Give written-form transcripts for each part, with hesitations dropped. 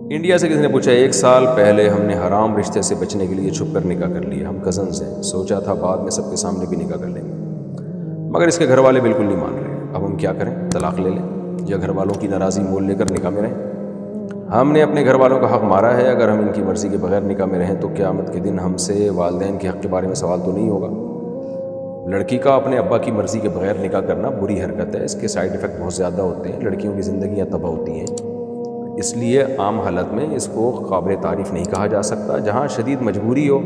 India سے کسی نے پوچھا 1 سال پہلے ہم نے حرام رشتے سے بچنے کے لیے چھپ کر نکاح کر لیا، ہم کزنز ہیں، سوچا تھا بعد میں سب کے سامنے بھی نکاح کر لیں گے، مگر اس کے گھر والے بالکل نہیں مان رہے۔ اب ہم کیا کریں؟ طلاق لے لیں یا گھر والوں کی ناراضی مول لے کر نکاح میں رہیں؟ ہم نے اپنے گھر والوں کا حق مارا ہے، اگر ہم ان کی مرضی کے بغیر نکاح میں رہیں تو قیامت کے دن ہم سے والدین کے حق کے بارے میں سوال تو نہیں ہوگا۔ لڑکی کا اپنے ابا کی مرضی کے بغیر نکاح کرنا بری حرکت ہے، اس کے سائیڈ ایفیکٹ بہت زیادہ ہوتے ہیں، لڑکیوں کی زندگیاں تباہ ہوتی ہیں، اس لیے عام حالت میں اس کو قابل تعریف نہیں کہا جا سکتا۔ جہاں شدید مجبوری ہو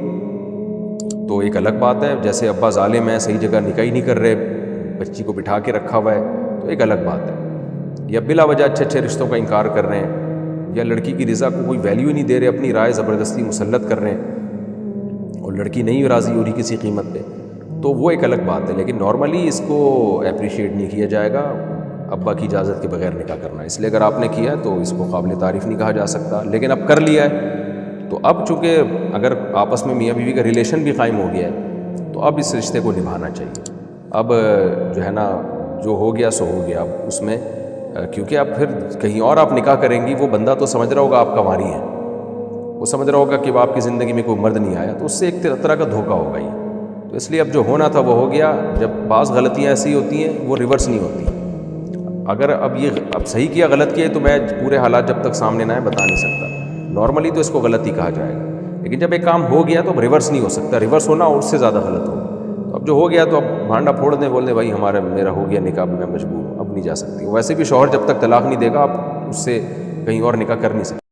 تو ایک الگ بات ہے، جیسے ابا ظالم ہے، صحیح جگہ نکاح ہی نہیں کر رہے، بچی کو بٹھا کے رکھا ہوا ہے، تو ایک الگ بات ہے، یا بلا وجہ اچھے اچھے رشتوں کا انکار کر رہے ہیں، یا لڑکی کی رضا کو کوئی ویلیو ہی نہیں دے رہے، اپنی رائے زبردستی مسلط کر رہے ہیں اور لڑکی نہیں راضی ہو رہی کسی قیمت پہ، تو وہ ایک الگ بات ہے۔ لیکن نارملی اس کو اپریشیٹ نہیں کیا جائے گا ابا کی اجازت کے بغیر نکاح کرنا، اس لیے اگر آپ نے کیا ہے تو اس کو قابل تعریف نہیں کہا جا سکتا۔ لیکن اب کر لیا ہے تو اب چونکہ اگر آپس میں میاں بیوی کا ریلیشن بھی قائم ہو گیا ہے تو اب اس رشتے کو نبھانا چاہیے۔ اب جو ہے نا، جو ہو گیا سو ہو گیا، اب اس میں کیونکہ اب پھر کہیں اور آپ نکاح کریں گی، وہ بندہ تو سمجھ رہا ہوگا آپ کنواری ہیں، وہ سمجھ رہا ہوگا کہ آپ کی زندگی میں کوئی مرد نہیں آیا، تو اس سے ایک طرح کا دھوکہ ہوگا ہی۔ تو اس لیے اب جو ہونا تھا وہ ہو گیا۔ جب بعض غلطیاں ایسی ہوتی ہیں وہ ریورس نہیں ہوتی، اگر اب صحیح کیا غلط کیا تو میں پورے حالات جب تک سامنے نہ آئے بتا نہیں سکتا، نارملی تو اس کو غلط ہی کہا جائے گا، لیکن جب ایک کام ہو گیا تو اب ریورس نہیں ہو سکتا، ریورس ہونا اور اس سے زیادہ غلط ہوگا۔ تو اب جو ہو گیا تو اب بھانڈا پھوڑ دیں، بول دیں بھائی میرا ہو گیا نکاح، میں مجبور ہوں، اب نہیں جا سکتی۔ ویسے بھی شوہر جب تک طلاق نہیں دے گا آپ اس سے کہیں اور نکاح کر نہیں سکتے۔